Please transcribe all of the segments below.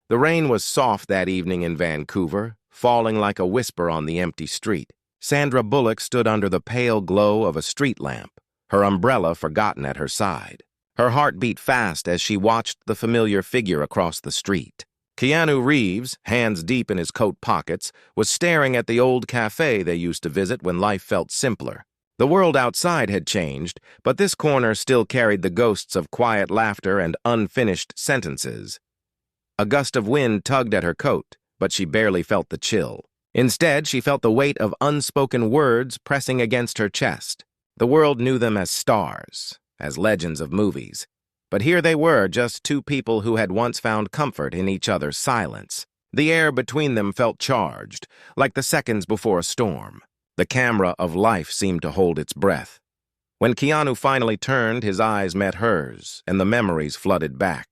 The rain was soft that evening in Vancouver, falling like a whisper on the empty street. Sandra Bullock stood under the pale glow of a street lamp, her umbrella forgotten at her side. Her heart beat fast as she watched the familiar figure across the street. Keanu Reeves, hands deep in his coat pockets, was staring at the old cafe they used to visit when life felt simpler. The world outside had changed, but this corner still carried the ghosts of quiet laughter and unfinished sentences. A gust of wind tugged at her coat, but she barely felt the chill. Instead, she felt the weight of unspoken words pressing against her chest. The world knew them as stars, as legends of movies. But here they were, just two people who had once found comfort in each other's silence. The air between them felt charged, like the seconds before a storm. The camera of life seemed to hold its breath. When Keanu finally turned, his eyes met hers, and the memories flooded back.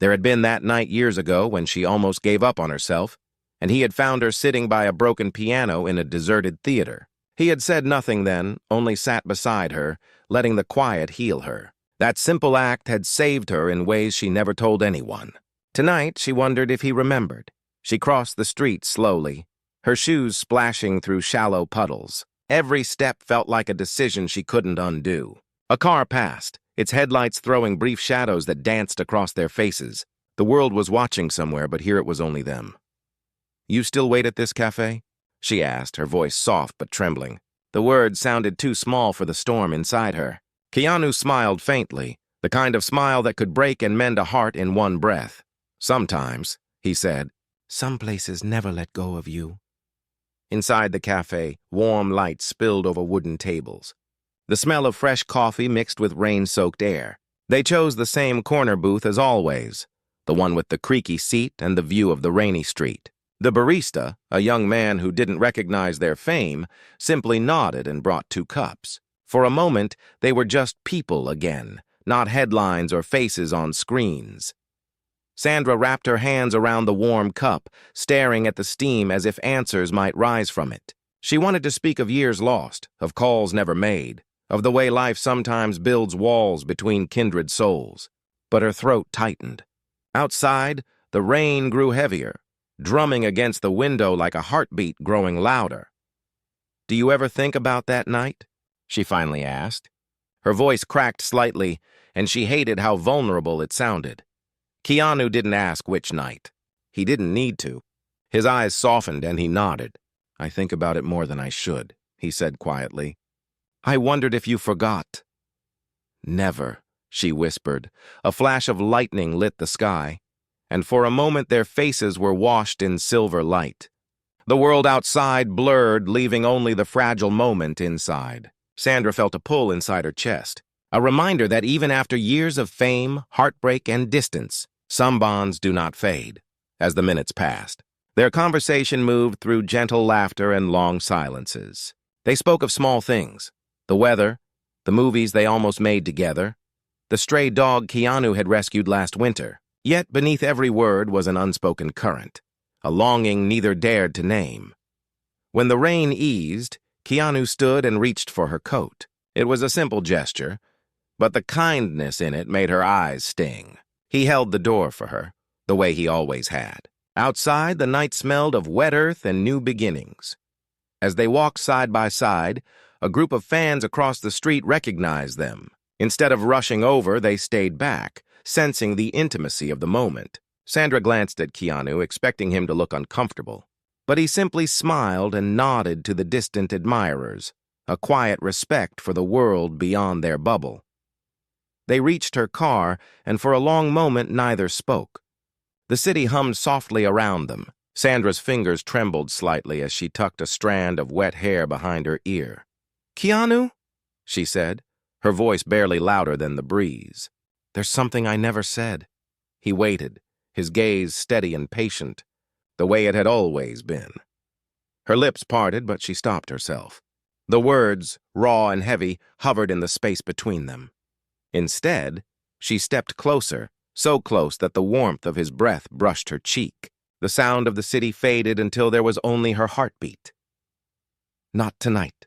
There had been that night years ago when she almost gave up on herself, and he had found her sitting by a broken piano in a deserted theater. He had said nothing then, only sat beside her, letting the quiet heal her. That simple act had saved her in ways she never told anyone. Tonight, she wondered if he remembered. She crossed the street slowly, her shoes splashing through shallow puddles. Every step felt like a decision she couldn't undo. A car passed, its headlights throwing brief shadows that danced across their faces. The world was watching somewhere, but here it was only them. "You still wait at this cafe?" she asked, her voice soft but trembling. The words sounded too small for the storm inside her. Keanu smiled faintly, the kind of smile that could break and mend a heart in one breath. "Sometimes," he said, "some places never let go of you." Inside the cafe, warm light spilled over wooden tables. The smell of fresh coffee mixed with rain-soaked air. They chose the same corner booth as always, the one with the creaky seat and the view of the rainy street. The barista, a young man who didn't recognize their fame, simply nodded and brought 2 cups. For a moment, they were just people again, not headlines or faces on screens. Sandra wrapped her hands around the warm cup, staring at the steam as if answers might rise from it. She wanted to speak of years lost, of calls never made, of the way life sometimes builds walls between kindred souls. But her throat tightened. Outside, the rain grew heavier, drumming against the window like a heartbeat growing louder. "Do you ever think about that night?" she finally asked. Her voice cracked slightly, and she hated how vulnerable it sounded. Keanu didn't ask which night. He didn't need to. His eyes softened and he nodded. "I think about it more than I should," he said quietly. "I wondered if you forgot." "Never," she whispered. A flash of lightning lit the sky, and for a moment their faces were washed in silver light. The world outside blurred, leaving only the fragile moment inside. Sandra felt a pull inside her chest, a reminder that even after years of fame, heartbreak, and distance, some bonds do not fade. As the minutes passed, their conversation moved through gentle laughter and long silences. They spoke of small things: the weather, the movies they almost made together, the stray dog Keanu had rescued last winter. Yet beneath every word was an unspoken current, a longing neither dared to name. When the rain eased, Keanu stood and reached for her coat. It was a simple gesture, but the kindness in it made her eyes sting. He held the door for her, the way he always had. Outside, the night smelled of wet earth and new beginnings. As they walked side by side, a group of fans across the street recognized them. Instead of rushing over, they stayed back, sensing the intimacy of the moment. Sandra glanced at Keanu, expecting him to look uncomfortable. But he simply smiled and nodded to the distant admirers, a quiet respect for the world beyond their bubble. They reached her car, and for a long moment neither spoke. The city hummed softly around them. Sandra's fingers trembled slightly as she tucked a strand of wet hair behind her ear. "Keanu?" she said, her voice barely louder than the breeze. "There's something I never said." He waited, his gaze steady and patient, the way it had always been. Her lips parted, but she stopped herself. The words, raw and heavy, hovered in the space between them. Instead, she stepped closer, so close that the warmth of his breath brushed her cheek. The sound of the city faded until there was only her heartbeat. "Not tonight,"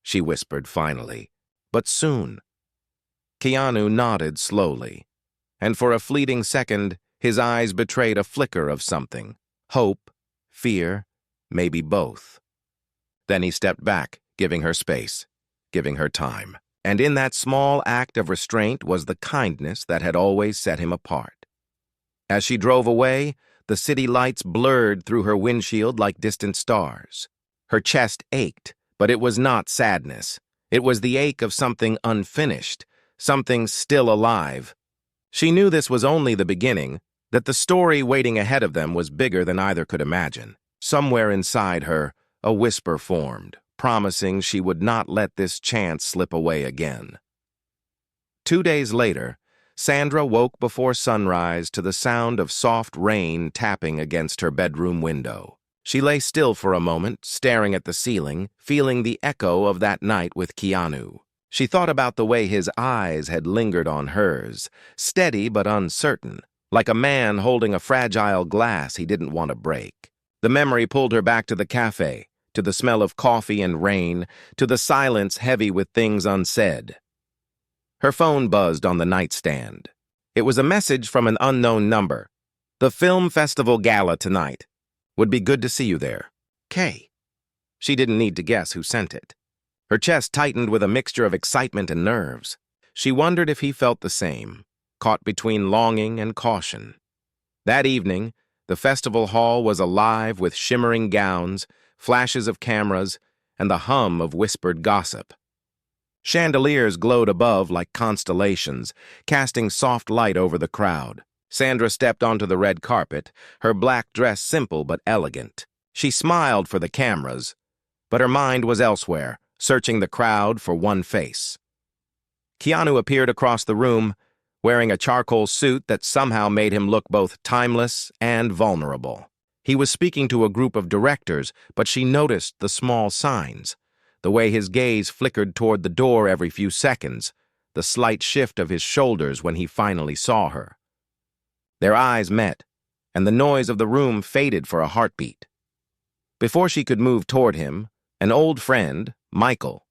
she whispered finally, "but soon." Keanu nodded slowly, and for a fleeting second, His eyes betrayed a flicker of something. Hope, fear, maybe both. Then he stepped back, giving her space, giving her time. And in that small act of restraint was the kindness that had always set him apart. As she drove away, the city lights blurred through her windshield like distant stars. Her chest ached, but it was not sadness. It was the ache of something unfinished, something still alive. She knew this was only the beginning, that the story waiting ahead of them was bigger than either could imagine. Somewhere inside her, a whisper formed, promising she would not let this chance slip away again. 2 days later, Sandra woke before sunrise to the sound of soft rain tapping against her bedroom window. She lay still for a moment, staring at the ceiling, feeling the echo of that night with Keanu. She thought about the way his eyes had lingered on hers, steady but uncertain, like a man holding a fragile glass he didn't want to break. The memory pulled her back to the cafe, to the smell of coffee and rain, to the silence heavy with things unsaid. Her phone buzzed on the nightstand. It was a message from an unknown number. "The film festival gala tonight. Would be good to see you there. Kay." She didn't need to guess who sent it. Her chest tightened with a mixture of excitement and nerves. She wondered if he felt the same, caught between longing and caution. That evening, the festival hall was alive with shimmering gowns, flashes of cameras, and the hum of whispered gossip. Chandeliers glowed above like constellations, casting soft light over the crowd. Sandra stepped onto the red carpet, her black dress simple but elegant. She smiled for the cameras, but her mind was elsewhere, searching the crowd for one face. Keanu appeared across the room, wearing a charcoal suit that somehow made him look both timeless and vulnerable. He was speaking to a group of directors, but she noticed the small signs, the way his gaze flickered toward the door every few seconds, the slight shift of his shoulders when he finally saw her. Their eyes met, and the noise of the room faded for a heartbeat. Before she could move toward him, an old friend, Michael,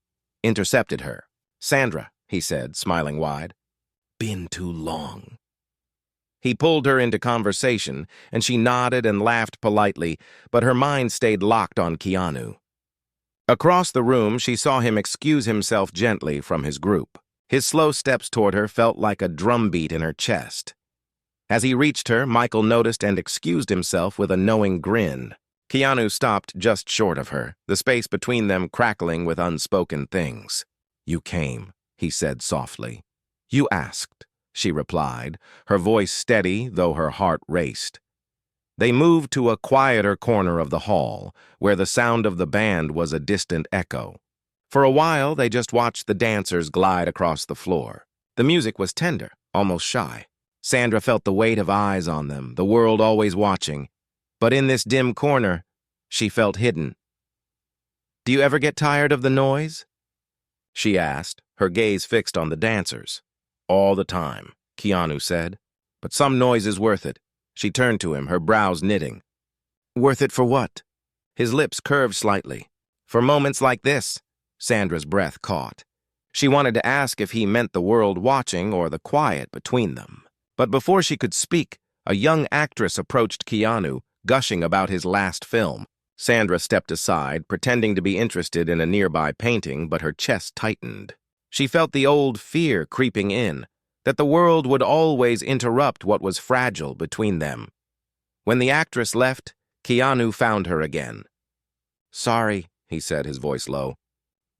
intercepted her. "Sandra," he said, smiling wide. "Been too long." He pulled her into conversation, and she nodded and laughed politely, but her mind stayed locked on Keanu. Across the room, she saw him excuse himself gently from his group. His slow steps toward her felt like a drumbeat in her chest. As he reached her, Michael noticed and excused himself with a knowing grin. Keanu stopped just short of her, the space between them crackling with unspoken things. "You came," he said softly. "You asked," she replied, her voice steady, though her heart raced. They moved to a quieter corner of the hall, where the sound of the band was a distant echo. For a while, they just watched the dancers glide across the floor. The music was tender, almost shy. Sandra felt the weight of eyes on them, the world always watching. But in this dim corner, she felt hidden. "Do you ever get tired of the noise?" she asked, her gaze fixed on the dancers. "All the time," Keanu said. "But some noise is worth it." She turned to him, her brows knitting. "Worth it for what?" His lips curved slightly. "For moments like this," Sandra's breath caught. She wanted to ask if he meant the world watching or the quiet between them. But before she could speak, a young actress approached Keanu, gushing about his last film. Sandra stepped aside, pretending to be interested in a nearby painting, but her chest tightened. She felt the old fear creeping in, that the world would always interrupt what was fragile between them. When the actress left, Keanu found her again. "Sorry," he said, his voice low.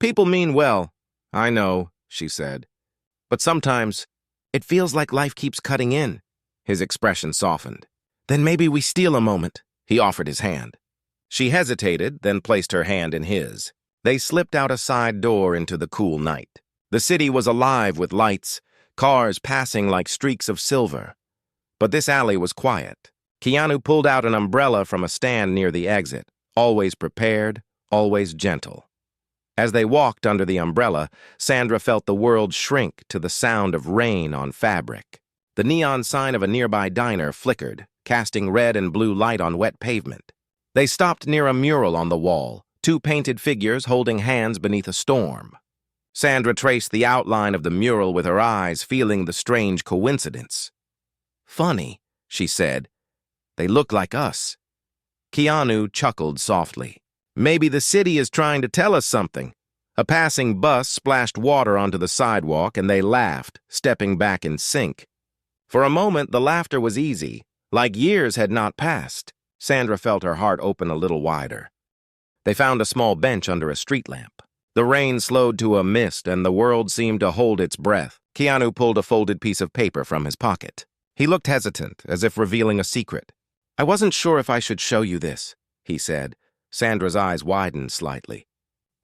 "People mean well." "I know," she said. "But sometimes, it feels like life keeps cutting in." His expression softened. "Then maybe we steal a moment." He offered his hand. She hesitated, then placed her hand in his. They slipped out a side door into the cool night. The city was alive with lights, cars passing like streaks of silver. But this alley was quiet. Keanu pulled out an umbrella from a stand near the exit, always prepared, always gentle. As they walked under the umbrella, Sandra felt the world shrink to the sound of rain on fabric. The neon sign of a nearby diner flickered, casting red and blue light on wet pavement. They stopped near a mural on the wall, two painted figures holding hands beneath a storm. Sandra traced the outline of the mural with her eyes, feeling the strange coincidence. "Funny," she said. "They look like us." Keanu chuckled softly. "Maybe the city is trying to tell us something." A passing bus splashed water onto the sidewalk, and they laughed, stepping back in sync. For a moment, the laughter was easy, like years had not passed. Sandra felt her heart open a little wider. They found a small bench under a street lamp. The rain slowed to a mist, and the world seemed to hold its breath. Keanu pulled a folded piece of paper from his pocket. He looked hesitant, as if revealing a secret. "I wasn't sure if I should show you this," he said. Sandra's eyes widened slightly.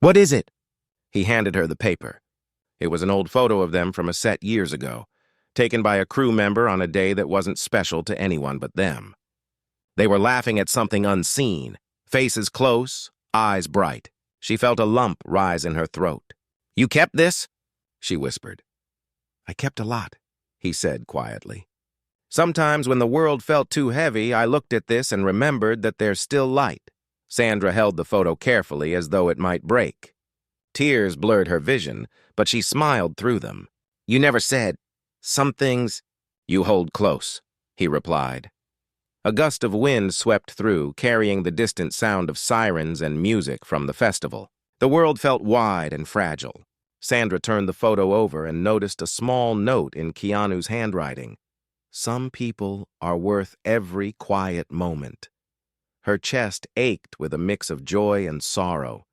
"What is it?" He handed her the paper. It was an old photo of them from a set years ago, taken by a crew member on a day that wasn't special to anyone but them. They were laughing at something unseen, faces close, eyes bright. She felt a lump rise in her throat. "You kept this?" she whispered. "I kept a lot," he said quietly. "Sometimes when the world felt too heavy, I looked at this and remembered that there's still light." Sandra held the photo carefully as though it might break. Tears blurred her vision, but she smiled through them. "You never said. Some things you hold close," he replied. A gust of wind swept through, carrying the distant sound of sirens and music from the festival. The world felt wide and fragile. Sandra turned the photo over and noticed a small note in Keanu's handwriting. "Some people are worth every quiet moment." Her chest ached with a mix of joy and sorrow.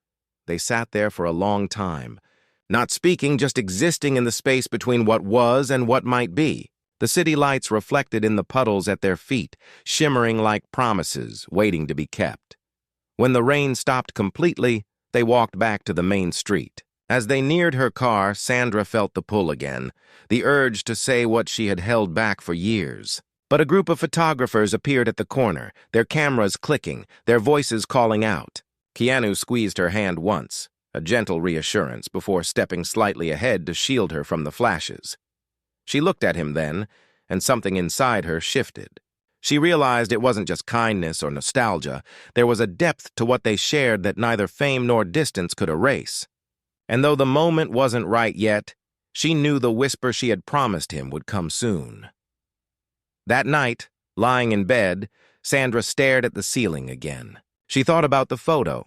They sat there for a long time, not speaking, just existing in the space between what was and what might be. The city lights reflected in the puddles at their feet, shimmering like promises waiting to be kept. When the rain stopped completely, they walked back to the main street. As they neared her car, Sandra felt the pull again, the urge to say what she had held back for years. But a group of photographers appeared at the corner, their cameras clicking, their voices calling out. Keanu squeezed her hand once, a gentle reassurance, before stepping slightly ahead to shield her from the flashes. She looked at him then, and something inside her shifted. She realized it wasn't just kindness or nostalgia. There was a depth to what they shared that neither fame nor distance could erase. And though the moment wasn't right yet, she knew the whisper she had promised him would come soon. That night, lying in bed, Sandra stared at the ceiling again. She thought about the photo,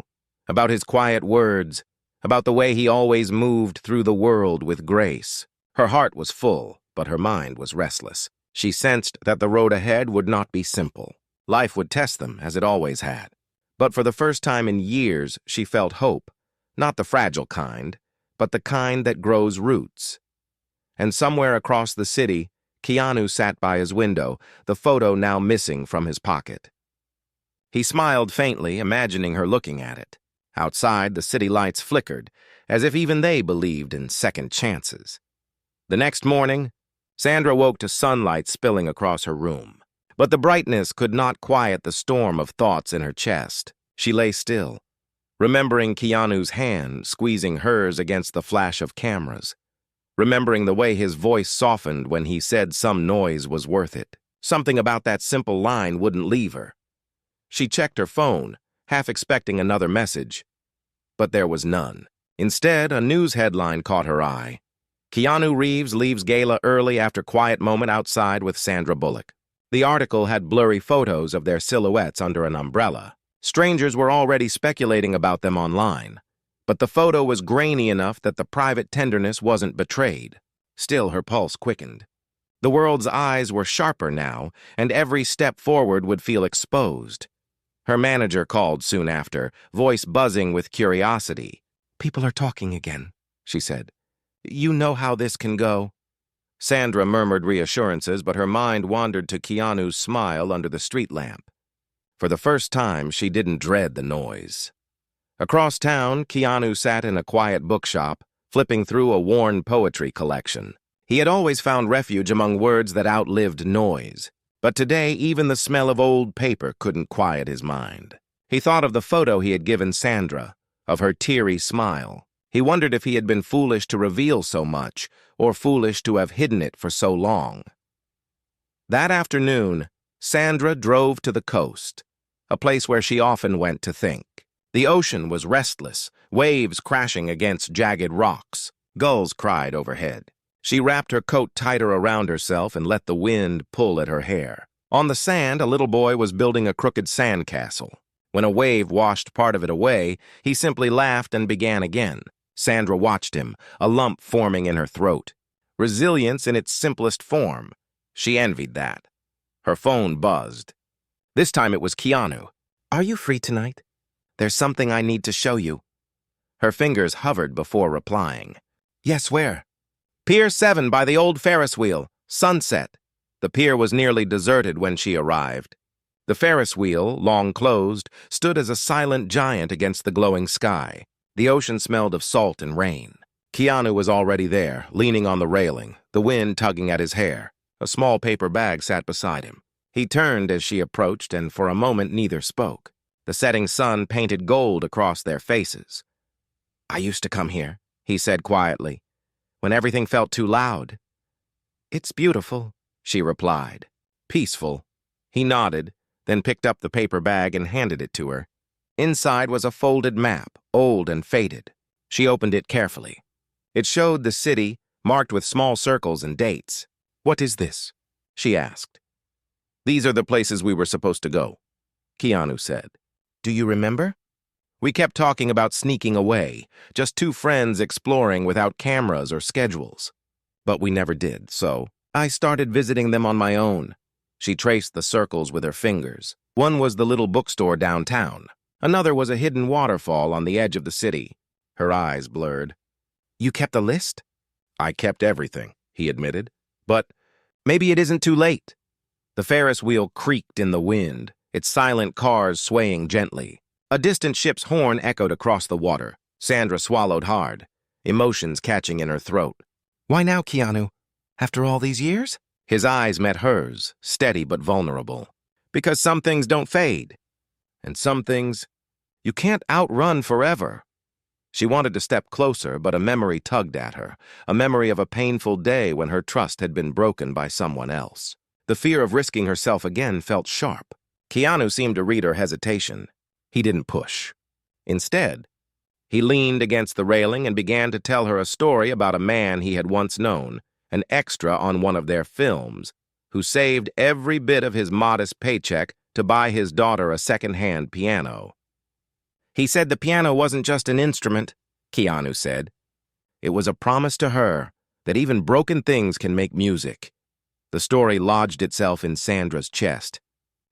about his quiet words, about the way he always moved through the world with grace. Her heart was full, but her mind was restless. She sensed that the road ahead would not be simple. Life would test them, as it always had. But for the first time in years, she felt hope, not the fragile kind, but the kind that grows roots. And somewhere across the city, Keanu sat by his window, the photo now missing from his pocket. He smiled faintly, imagining her looking at it. Outside, the city lights flickered, as if even they believed in second chances. The next morning, Sandra woke to sunlight spilling across her room. But the brightness could not quiet the storm of thoughts in her chest. She lay still, remembering Keanu's hand squeezing hers against the flash of cameras, remembering the way his voice softened when he said some noise was worth it. Something about that simple line wouldn't leave her. She checked her phone, half expecting another message, but there was none. Instead, a news headline caught her eye. Keanu Reeves leaves gala early after quiet moment outside with Sandra Bullock. The article had blurry photos of their silhouettes under an umbrella. Strangers were already speculating about them online, but the photo was grainy enough that the private tenderness wasn't betrayed. Still, her pulse quickened. The world's eyes were sharper now, and every step forward would feel exposed. Her manager called soon after, voice buzzing with curiosity. "People are talking again," she said. "You know how this can go." Sandra murmured reassurances, but her mind wandered to Keanu's smile under the street lamp. For the first time, she didn't dread the noise. Across town, Keanu sat in a quiet bookshop, flipping through a worn poetry collection. He had always found refuge among words that outlived noise. But today, even the smell of old paper couldn't quiet his mind. He thought of the photo he had given Sandra, of her teary smile. He wondered if he had been foolish to reveal so much, or foolish to have hidden it for so long. That afternoon, Sandra drove to the coast, a place where she often went to think. The ocean was restless, waves crashing against jagged rocks. Gulls cried overhead. She wrapped her coat tighter around herself and let the wind pull at her hair. On the sand, a little boy was building a crooked sandcastle. When a wave washed part of it away, he simply laughed and began again. Sandra watched him, a lump forming in her throat. Resilience in its simplest form. She envied that. Her phone buzzed. This time it was Keanu. "Are you free tonight? There's something I need to show you." Her fingers hovered before replying. "Yes, where?" "Pier 7 by the old Ferris wheel. Sunset." The pier was nearly deserted when she arrived. The Ferris wheel, long closed, stood as a silent giant against the glowing sky. The ocean smelled of salt and rain. Keanu was already there, leaning on the railing, the wind tugging at his hair. A small paper bag sat beside him. He turned as she approached, and for a moment neither spoke. The setting sun painted gold across their faces. "I used to come here," he said quietly, "when everything felt too loud." "It's beautiful," she replied. "Peaceful." He nodded, then picked up the paper bag and handed it to her. Inside was a folded map, old and faded. She opened it carefully. It showed the city, marked with small circles and dates. "What is this?" she asked. "These are the places we were supposed to go," Keanu said. "Do you remember?" "We kept talking about sneaking away, just two friends exploring without cameras or schedules. But we never did, so I started visiting them on my own." She traced the circles with her fingers. One was the little bookstore downtown. Another was a hidden waterfall on the edge of the city. Her eyes blurred. "You kept a list?" "I kept everything," he admitted. "But maybe it isn't too late." The Ferris wheel creaked in the wind, its silent cars swaying gently. A distant ship's horn echoed across the water. Sandra swallowed hard, emotions catching in her throat. "Why now, Keanu? After all these years?" His eyes met hers, steady but vulnerable. "Because some things don't fade. And some things you can't outrun forever." She wanted to step closer, but a memory tugged at her, a memory of a painful day when her trust had been broken by someone else. The fear of risking herself again felt sharp. Keanu seemed to read her hesitation. He didn't push. Instead, he leaned against the railing and began to tell her a story about a man he had once known, an extra on one of their films, who saved every bit of his modest paycheck to buy his daughter a second-hand piano. "He said the piano wasn't just an instrument," Keanu said. "It was a promise to her that even broken things can make music." The story lodged itself in Sandra's chest.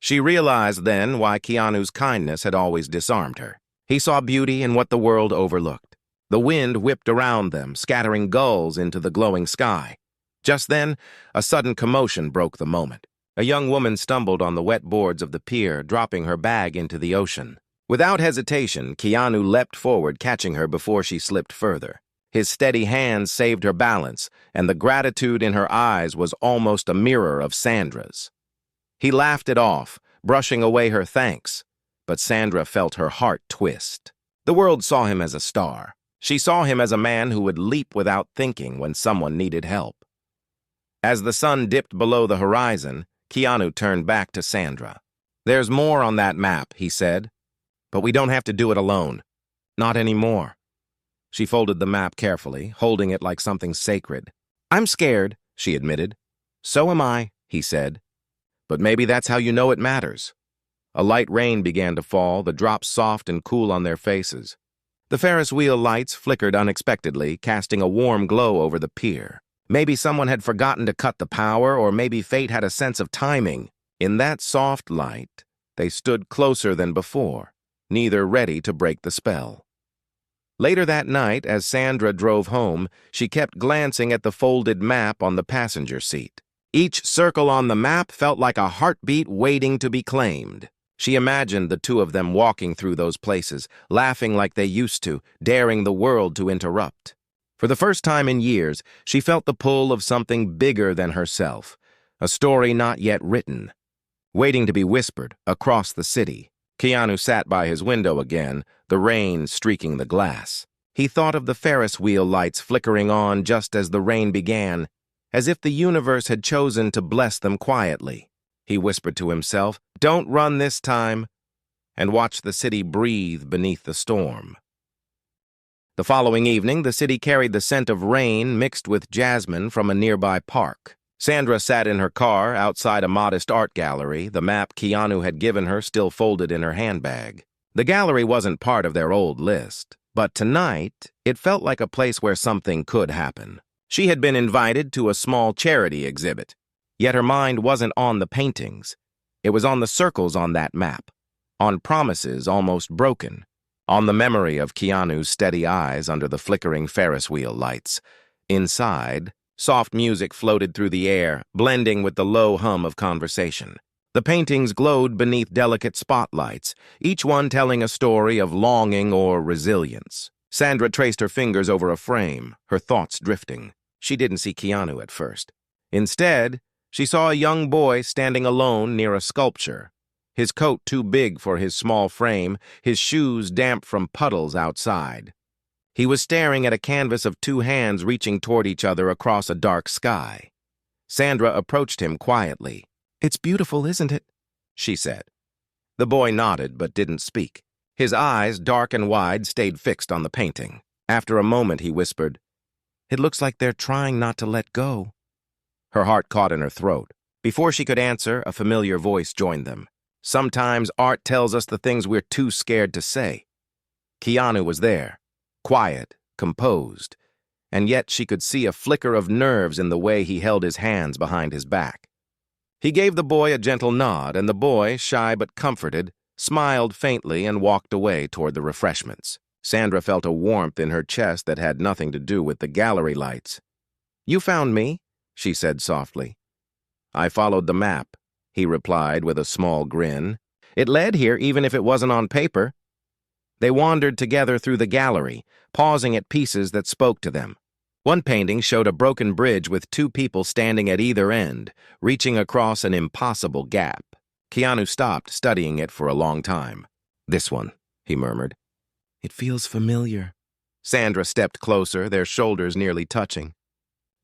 She realized then why Keanu's kindness had always disarmed her. He saw beauty in what the world overlooked. The wind whipped around them, scattering gulls into the glowing sky. Just then, a sudden commotion broke the moment. A young woman stumbled on the wet boards of the pier, dropping her bag into the ocean. Without hesitation, Keanu leapt forward, catching her before she slipped further. His steady hands saved her balance, and the gratitude in her eyes was almost a mirror of Sandra's. He laughed it off, brushing away her thanks, but Sandra felt her heart twist. The world saw him as a star. She saw him as a man who would leap without thinking when someone needed help. As the sun dipped below the horizon, Keanu turned back to Sandra. "There's more on that map," he said, "but we don't have to do it alone. Not anymore." She folded the map carefully, holding it like something sacred. "I'm scared," she admitted. "So am I," he said. "But maybe that's how you know it matters." A light rain began to fall, the drops soft and cool on their faces. The Ferris wheel lights flickered unexpectedly, casting a warm glow over the pier. Maybe someone had forgotten to cut the power, or maybe fate had a sense of timing. In that soft light, they stood closer than before, neither ready to break the spell. Later that night, as Sandra drove home, she kept glancing at the folded map on the passenger seat. Each circle on the map felt like a heartbeat waiting to be claimed. She imagined the two of them walking through those places, laughing like they used to, daring the world to interrupt. For the first time in years, she felt the pull of something bigger than herself, a story not yet written, waiting to be whispered across the city. Keanu sat by his window again, the rain streaking the glass. He thought of the Ferris wheel lights flickering on just as the rain began, as if the universe had chosen to bless them quietly. He whispered to himself, "Don't run this time," and watched the city breathe beneath the storm. The following evening, the city carried the scent of rain mixed with jasmine from a nearby park. Sandra sat in her car outside a modest art gallery, the map Keanu had given her still folded in her handbag. The gallery wasn't part of their old list, but tonight it felt like a place where something could happen. She had been invited to a small charity exhibit, yet her mind wasn't on the paintings. It was on the circles on that map, on promises almost broken, on the memory of Keanu's steady eyes under the flickering Ferris wheel lights. Inside, soft music floated through the air, blending with the low hum of conversation. The paintings glowed beneath delicate spotlights, each one telling a story of longing or resilience. Sandra traced her fingers over a frame, her thoughts drifting. She didn't see Keanu at first. Instead, she saw a young boy standing alone near a sculpture, his coat too big for his small frame, his shoes damp from puddles outside. He was staring at a canvas of two hands reaching toward each other across a dark sky. Sandra approached him quietly. "It's beautiful, isn't it?" she said. The boy nodded but didn't speak. His eyes, dark and wide, stayed fixed on the painting. After a moment, he whispered, "It looks like they're trying not to let go." Her heart caught in her throat. Before she could answer, a familiar voice joined them. "Sometimes art tells us the things we're too scared to say." Keanu was there, quiet, composed, and yet she could see a flicker of nerves in the way he held his hands behind his back. He gave the boy a gentle nod, and the boy, shy but comforted, smiled faintly and walked away toward the refreshments. Sandra felt a warmth in her chest that had nothing to do with the gallery lights. "You found me," she said softly. "I followed the map," he replied with a small grin. "It led here even if it wasn't on paper." They wandered together through the gallery, pausing at pieces that spoke to them. One painting showed a broken bridge with two people standing at either end, reaching across an impossible gap. Keanu stopped, studying it for a long time. "This one," he murmured. "It feels familiar." Sandra stepped closer, their shoulders nearly touching.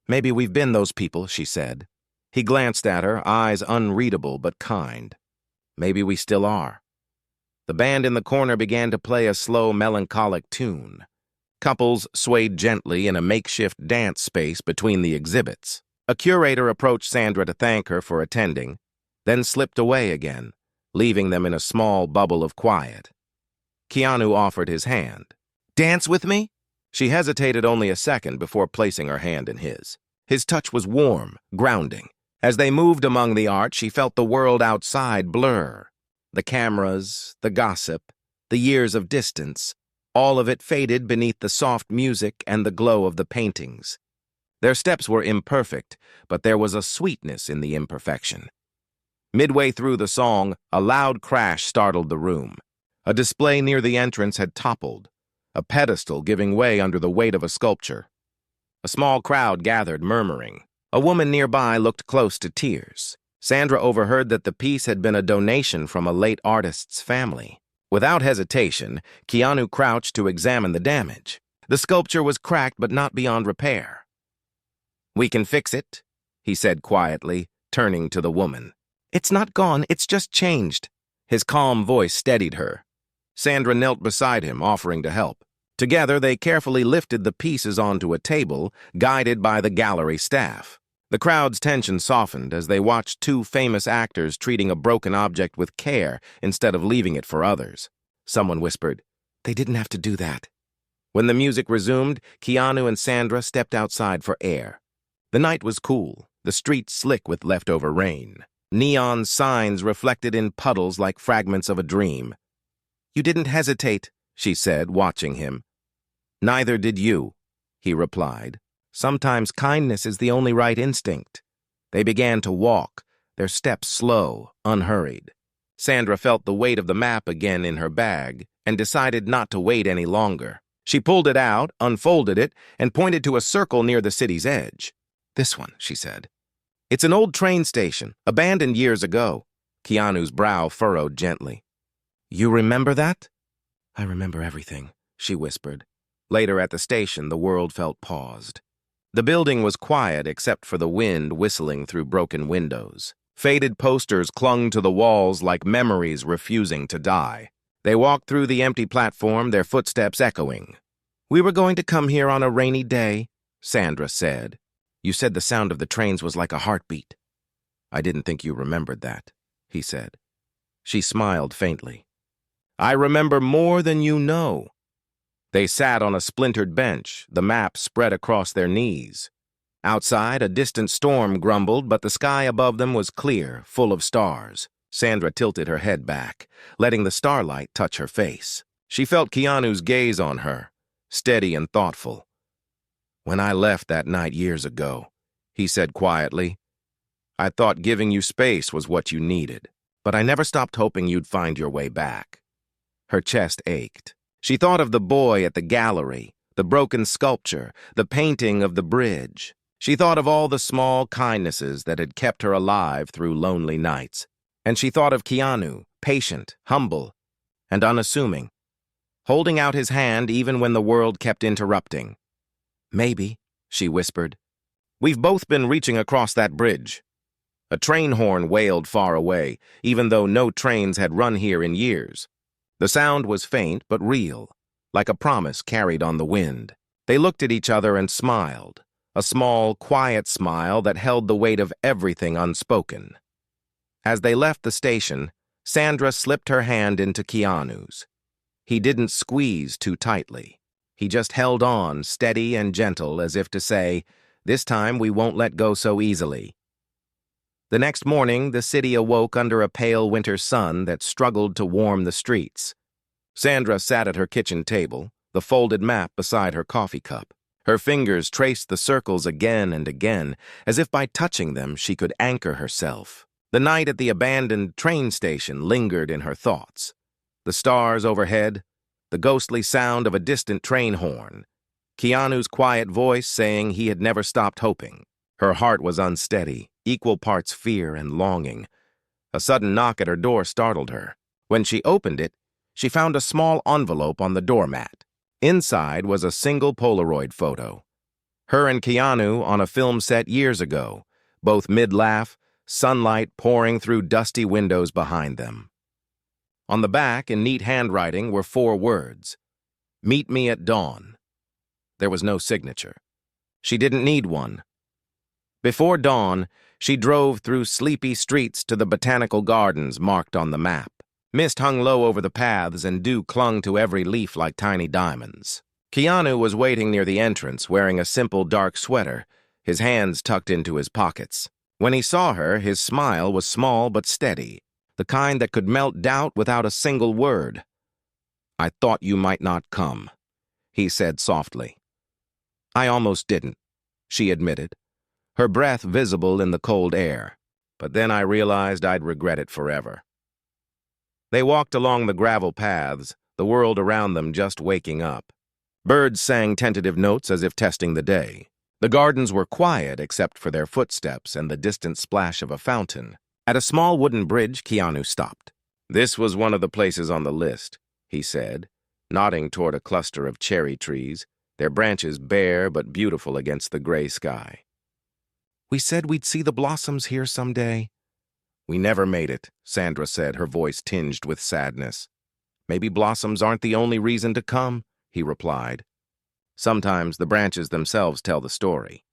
"Maybe we've been those people," she said. He glanced at her, eyes unreadable but kind. "Maybe we still are." The band in the corner began to play a slow, melancholic tune. Couples swayed gently in a makeshift dance space between the exhibits. A curator approached Sandra to thank her for attending, then slipped away again, leaving them in a small bubble of quiet. Keanu offered his hand. "Dance with me?" She hesitated only a second before placing her hand in his. His touch was warm, grounding. As they moved among the art, she felt the world outside blur. The cameras, the gossip, the years of distance, all of it faded beneath the soft music and the glow of the paintings. Their steps were imperfect, but there was a sweetness in the imperfection. Midway through the song, a loud crash startled the room. A display near the entrance had toppled, a pedestal giving way under the weight of a sculpture. A small crowd gathered, murmuring. A woman nearby looked close to tears. Sandra overheard that the piece had been a donation from a late artist's family. Without hesitation, Keanu crouched to examine the damage. The sculpture was cracked but not beyond repair. "We can fix it," he said quietly, turning to the woman. "It's not gone, it's just changed." His calm voice steadied her. Sandra knelt beside him, offering to help. Together, they carefully lifted the pieces onto a table, guided by the gallery staff. The crowd's tension softened as they watched two famous actors treating a broken object with care instead of leaving it for others. Someone whispered, "They didn't have to do that." When the music resumed, Keanu and Sandra stepped outside for air. The night was cool, the streets slick with leftover rain. Neon signs reflected in puddles like fragments of a dream. "You didn't hesitate," she said, watching him. "Neither did you," he replied. "Sometimes kindness is the only right instinct." They began to walk, their steps slow, unhurried. Sandra felt the weight of the map again in her bag and decided not to wait any longer. She pulled it out, unfolded it, and pointed to a circle near the city's edge. "This one," she said. "It's an old train station, abandoned years ago." Keanu's brow furrowed gently. "You remember that?" "I remember everything," she whispered. Later at the station, the world felt paused. The building was quiet except for the wind whistling through broken windows. Faded posters clung to the walls like memories refusing to die. They walked through the empty platform, their footsteps echoing. "We were going to come here on a rainy day," Sandra said. You said the sound of the trains was like a heartbeat. I didn't think you remembered that, he said. She smiled faintly. I remember more than you know. They sat on a splintered bench, the map spread across their knees. Outside, a distant storm grumbled, but the sky above them was clear, full of stars. Sandra tilted her head back, letting the starlight touch her face. She felt Keanu's gaze on her, steady and thoughtful. When I left that night years ago, he said quietly, I thought giving you space was what you needed, but I never stopped hoping you'd find your way back. Her chest ached. She thought of the boy at the gallery, the broken sculpture, the painting of the bridge. She thought of all the small kindnesses that had kept her alive through lonely nights. And she thought of Keanu, patient, humble, and unassuming, holding out his hand even when the world kept interrupting. Maybe, she whispered. We've both been reaching across that bridge. A train horn wailed far away, even though no trains had run here in years. The sound was faint but real, like a promise carried on the wind. They looked at each other and smiled, a small, quiet smile that held the weight of everything unspoken. As they left the station, Sandra slipped her hand into Keanu's. He didn't squeeze too tightly. He just held on, steady and gentle, as if to say, this time we won't let go so easily. The next morning, the city awoke under a pale winter sun that struggled to warm the streets. Sandra sat at her kitchen table, the folded map beside her coffee cup. Her fingers traced the circles again and again, as if by touching them she could anchor herself. The night at the abandoned train station lingered in her thoughts. The stars overhead, the ghostly sound of a distant train horn, Keanu's quiet voice saying he had never stopped hoping. Her heart was unsteady, equal parts fear and longing. A sudden knock at her door startled her. When she opened it, she found a small envelope on the doormat. Inside was a single Polaroid photo. Her and Keanu on a film set years ago, both mid-laugh, sunlight pouring through dusty windows behind them. On the back, in neat handwriting, were 4 words. Meet me at dawn. There was no signature. She didn't need one. Before dawn, she drove through sleepy streets to the botanical gardens marked on the map. Mist hung low over the paths and dew clung to every leaf like tiny diamonds. Keanu was waiting near the entrance, wearing a simple dark sweater, his hands tucked into his pockets. When he saw her, his smile was small but steady, the kind that could melt doubt without a single word. I thought you might not come, he said softly. I almost didn't, she admitted, her breath visible in the cold air, but then I realized I'd regret it forever. They walked along the gravel paths, the world around them just waking up. Birds sang tentative notes as if testing the day. The gardens were quiet except for their footsteps and the distant splash of a fountain. At a small wooden bridge, Keanu stopped. This was one of the places on the list, he said, nodding toward a cluster of cherry trees, their branches bare but beautiful against the gray sky. We said we'd see the blossoms here someday. We never made it, Sandra said, her voice tinged with sadness. Maybe blossoms aren't the only reason to come, he replied. Sometimes the branches themselves tell the story.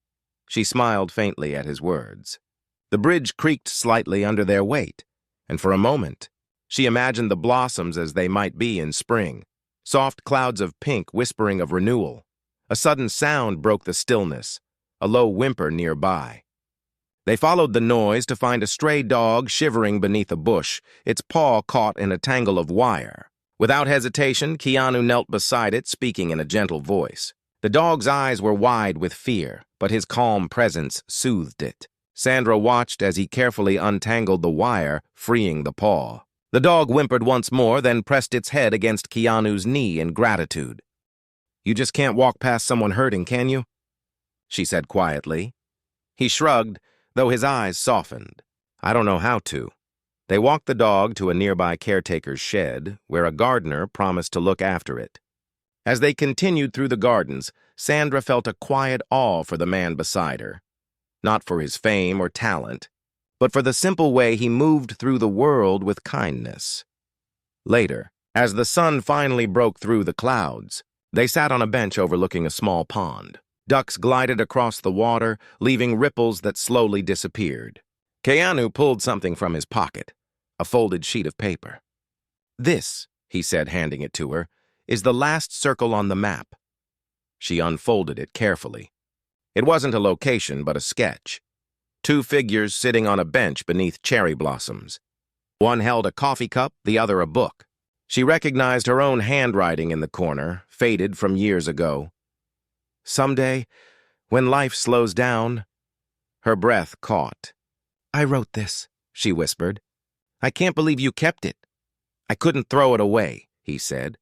She smiled faintly at his words. The bridge creaked slightly under their weight, and for a moment, she imagined the blossoms as they might be in spring, soft clouds of pink whispering of renewal. A sudden sound broke the stillness, a low whimper nearby. They followed the noise to find a stray dog shivering beneath a bush, its paw caught in a tangle of wire. Without hesitation, Keanu knelt beside it, speaking in a gentle voice. The dog's eyes were wide with fear, but his calm presence soothed it. Sandra watched as he carefully untangled the wire, freeing the paw. The dog whimpered once more, then pressed its head against Keanu's knee in gratitude. You just can't walk past someone hurting, can you? She said quietly. He shrugged, though his eyes softened. I don't know how to. They walked the dog to a nearby caretaker's shed, where a gardener promised to look after it. As they continued through the gardens, Sandra felt a quiet awe for the man beside her. Not for his fame or talent, but for the simple way he moved through the world with kindness. Later, as the sun finally broke through the clouds, they sat on a bench overlooking a small pond. Ducks glided across the water, leaving ripples that slowly disappeared. Keanu pulled something from his pocket, a folded sheet of paper. "This," he said, handing it to her, "is the last circle on the map." She unfolded it carefully. It wasn't a location, but a sketch. Two figures sitting on a bench beneath cherry blossoms. One held a coffee cup, the other a book. She recognized her own handwriting in the corner, faded from years ago. "Someday, when life slows down," her breath caught. "I wrote this," she whispered. "I can't believe you kept it." "I couldn't throw it away," he said.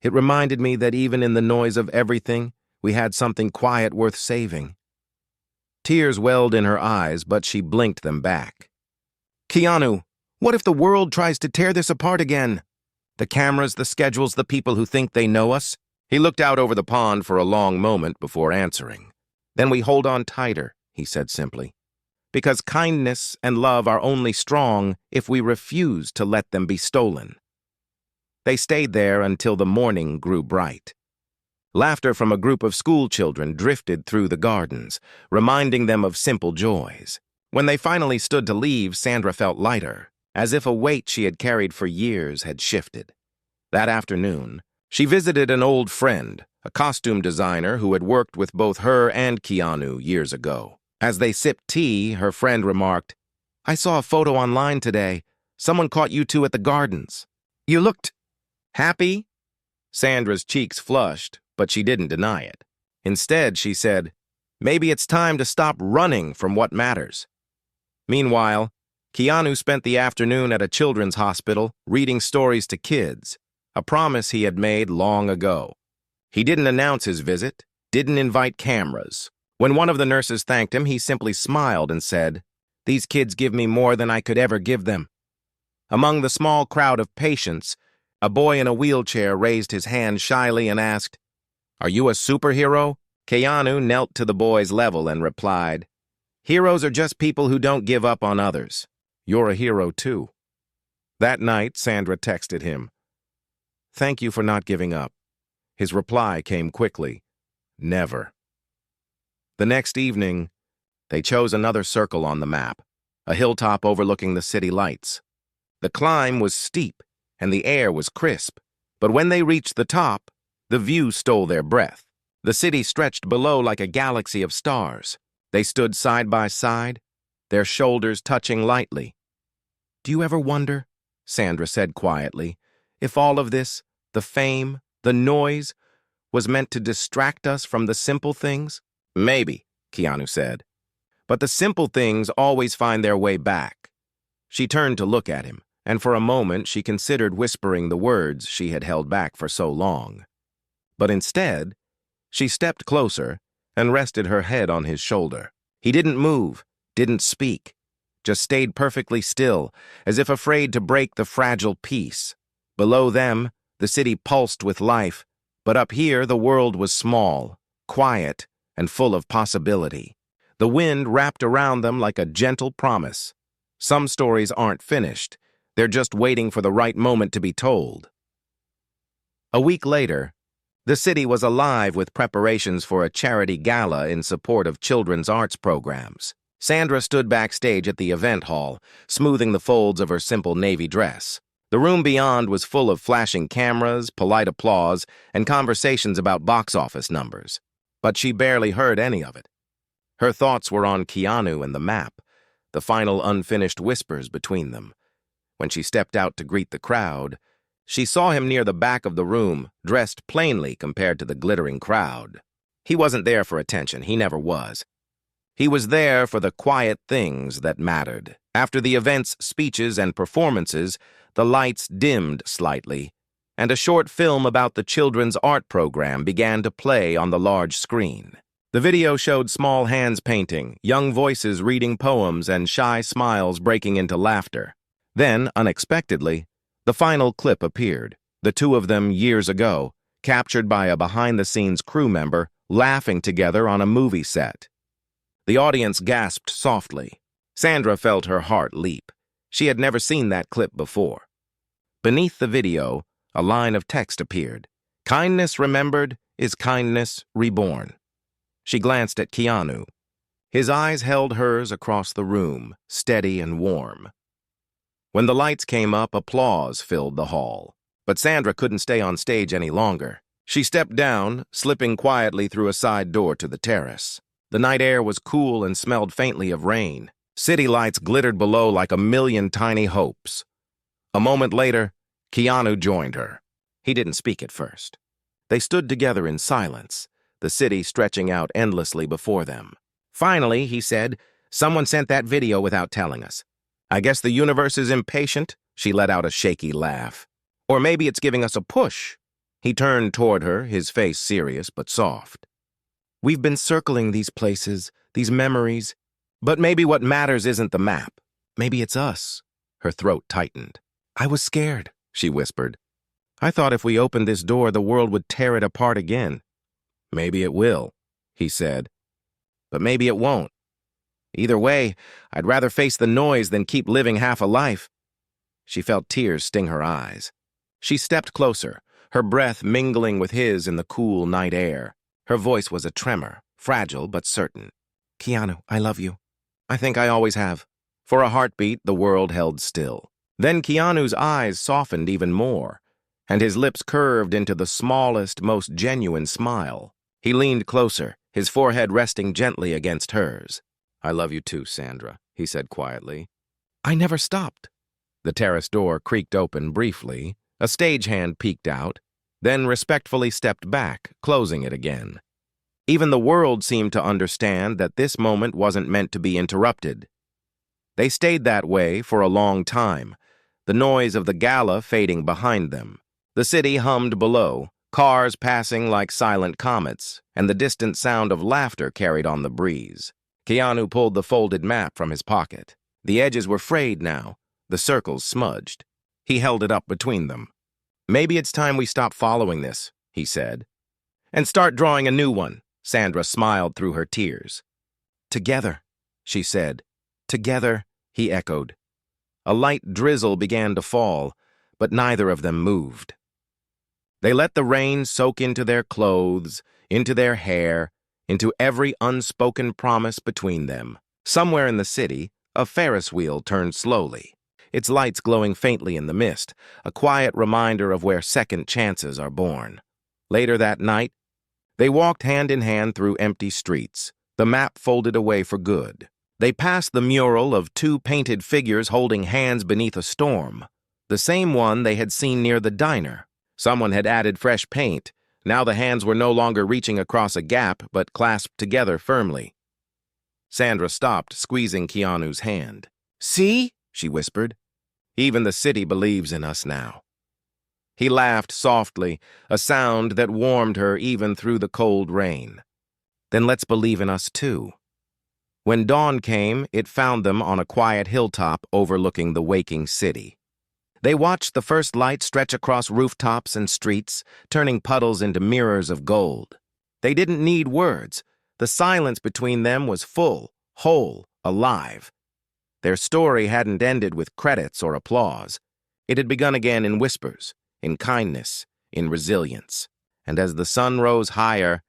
"It reminded me that even in the noise of everything, we had something quiet worth saving." Tears welled in her eyes, but she blinked them back. "Keanu, what if the world tries to tear this apart again? The cameras, the schedules, the people who think they know us?" He looked out over the pond for a long moment before answering. "Then we hold on tighter," he said simply. "Because kindness and love are only strong if we refuse to let them be stolen." They stayed there until the morning grew bright. Laughter from a group of school children drifted through the gardens, reminding them of simple joys. When they finally stood to leave, Sandra felt lighter, as if a weight she had carried for years had shifted. That afternoon, she visited an old friend, a costume designer who had worked with both her and Keanu years ago. As they sipped tea, her friend remarked, "I saw a photo online today. Someone caught you two at the gardens. You looked happy?" Sandra's cheeks flushed, but she didn't deny it. Instead, she said, "Maybe it's time to stop running from what matters." Meanwhile, Keanu spent the afternoon at a children's hospital reading stories to kids, a promise he had made long ago. He didn't announce his visit, didn't invite cameras. When one of the nurses thanked him, he simply smiled and said, "These kids give me more than I could ever give them." Among the small crowd of patients, a boy in a wheelchair raised his hand shyly and asked, "Are you a superhero?" Keanu knelt to the boy's level and replied, "Heroes are just people who don't give up on others. You're a hero too." That night, Sandra texted him, "Thank you for not giving up." His reply came quickly, "Never." The next evening, they chose another circle on the map, a hilltop overlooking the city lights. The climb was steep, and the air was crisp, but when they reached the top, the view stole their breath. The city stretched below like a galaxy of stars. They stood side by side, their shoulders touching lightly. "Do you ever wonder," Sandra said quietly, "if all of this, the fame, the noise, was meant to distract us from the simple things?" "Maybe," Keanu said. "But the simple things always find their way back." She turned to look at him, and for a moment she considered whispering the words she had held back for so long. But instead, she stepped closer and rested her head on his shoulder. He didn't move, didn't speak, just stayed perfectly still, as if afraid to break the fragile peace. Below them, the city pulsed with life, but up here the world was small, quiet, and full of possibility. The wind wrapped around them like a gentle promise. Some stories aren't finished, they're just waiting for the right moment to be told. A week later, the city was alive with preparations for a charity gala in support of children's arts programs. Sandra stood backstage at the event hall, smoothing the folds of her simple navy dress. The room beyond was full of flashing cameras, polite applause, and conversations about box office numbers. But she barely heard any of it. Her thoughts were on Keanu and the map, the final unfinished whispers between them. When she stepped out to greet the crowd, she saw him near the back of the room, dressed plainly compared to the glittering crowd. He wasn't there for attention, he never was. He was there for the quiet things that mattered. After the event's speeches and performances, the lights dimmed slightly, and a short film about the children's art program began to play on the large screen. The video showed small hands painting, young voices reading poems, and shy smiles breaking into laughter. Then, unexpectedly, the final clip appeared, the two of them years ago, captured by a behind-the-scenes crew member, laughing together on a movie set. The audience gasped softly. Sandra felt her heart leap. She had never seen that clip before. Beneath the video, a line of text appeared. "Kindness remembered is kindness reborn." She glanced at Keanu. His eyes held hers across the room, steady and warm. When the lights came up, applause filled the hall. But Sandra couldn't stay on stage any longer. She stepped down, slipping quietly through a side door to the terrace. The night air was cool and smelled faintly of rain. City lights glittered below like a million tiny hopes. A moment later, Keanu joined her. He didn't speak at first. They stood together in silence, the city stretching out endlessly before them. Finally, he said, "Someone sent that video without telling us. I guess the universe is impatient." She let out a shaky laugh. "Or maybe it's giving us a push." He turned toward her, his face serious but soft. "We've been circling these places, these memories, but maybe what matters isn't the map. Maybe it's us." Her throat tightened. "I was scared," she whispered. "I thought if we opened this door, the world would tear it apart again." "Maybe it will," he said. "But maybe it won't. Either way, I'd rather face the noise than keep living half a life." She felt tears sting her eyes. She stepped closer, her breath mingling with his in the cool night air. Her voice was a tremor, fragile but certain. "Keanu, I love you. I think I always have." For a heartbeat, the world held still. Then Keanu's eyes softened even more, and his lips curved into the smallest, most genuine smile. He leaned closer, his forehead resting gently against hers. "I love you too, Sandra," he said quietly. "I never stopped." The terrace door creaked open briefly. A stagehand peeked out, then respectfully stepped back, closing it again. Even the world seemed to understand that this moment wasn't meant to be interrupted. They stayed that way for a long time, the noise of the gala fading behind them. The city hummed below, cars passing like silent comets, and the distant sound of laughter carried on the breeze. Keanu pulled the folded map from his pocket. The edges were frayed now, the circles smudged. He held it up between them. "Maybe it's time we stop following this," he said, "and start drawing a new one." Sandra smiled through her tears. "Together," she said. "Together," he echoed. A light drizzle began to fall, but neither of them moved. They let the rain soak into their clothes, into their hair, into every unspoken promise between them. Somewhere in the city, a Ferris wheel turned slowly, its lights glowing faintly in the mist, a quiet reminder of where second chances are born. Later that night, they walked hand in hand through empty streets, the map folded away for good. They passed the mural of two painted figures holding hands beneath a storm, the same one they had seen near the diner. Someone had added fresh paint. Now the hands were no longer reaching across a gap, but clasped together firmly. Sandra stopped, squeezing Keanu's hand. "See?" she whispered. "Even the city believes in us now." He laughed softly, a sound that warmed her even through the cold rain. "Then let's believe in us too." When dawn came, it found them on a quiet hilltop overlooking the waking city. They watched the first light stretch across rooftops and streets, turning puddles into mirrors of gold. They didn't need words. The silence between them was full, whole, alive. Their story hadn't ended with credits or applause. It had begun again in whispers, in kindness, in resilience. And as the sun rose higher,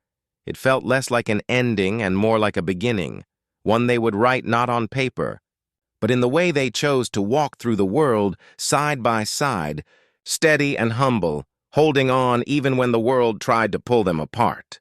it felt less like an ending and more like a beginning, one they would write not on paper, but in the way they chose to walk through the world side by side, steady and humble, holding on even when the world tried to pull them apart.